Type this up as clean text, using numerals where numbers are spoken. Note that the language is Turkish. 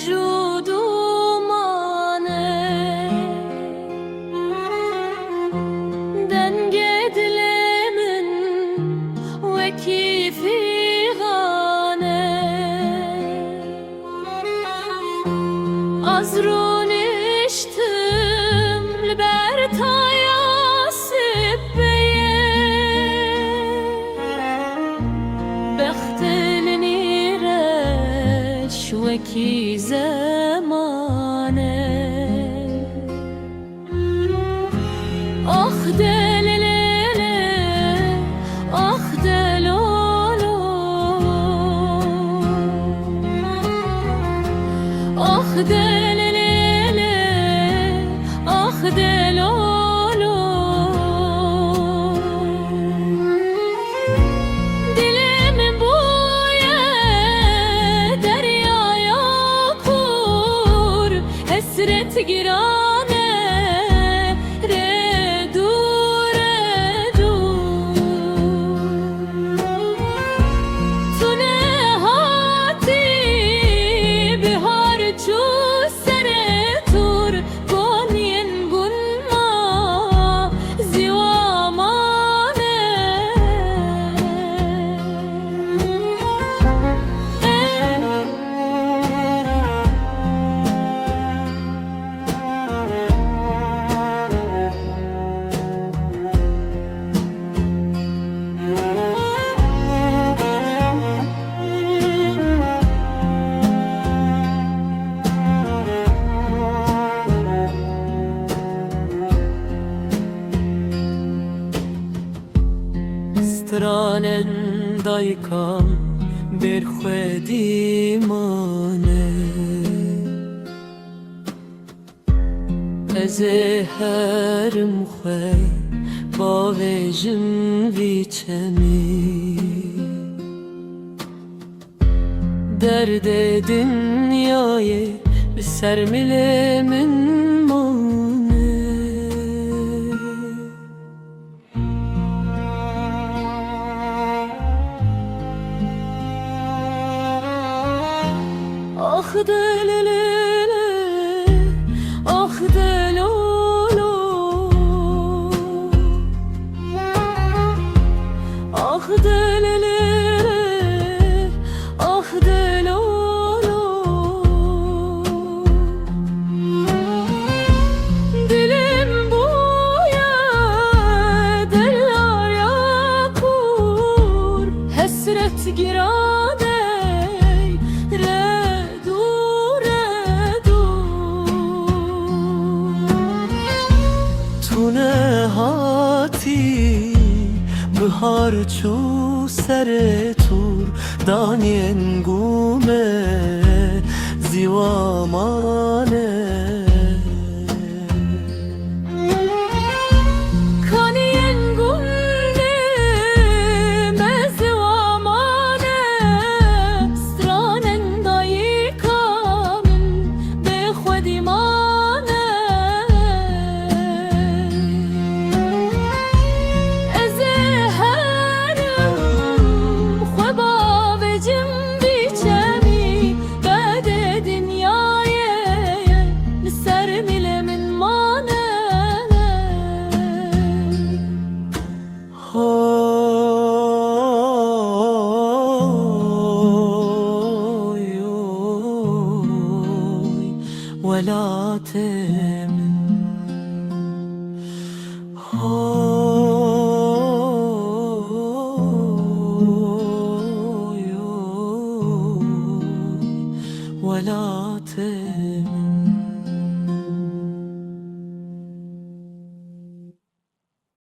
جودومانه دنگ دلمن وکی فیغانه از رو نشتم لبرتایا سبیه بختلنی رش وکی زمانه آخ دللله آخ دلولو آخ دللله آخ دلولو دلم بویه دریایا پر حسرت گرانه stranên daykan bir xwedîmane ez ê herim xwe bavêjim vî çemî derdê dinyayê bi ser milê min mane ah delilele ah delolo ah delilele ah delolo dilim buya deller yakur hasret girane Bihar çu sere tur danyen gume ziva ma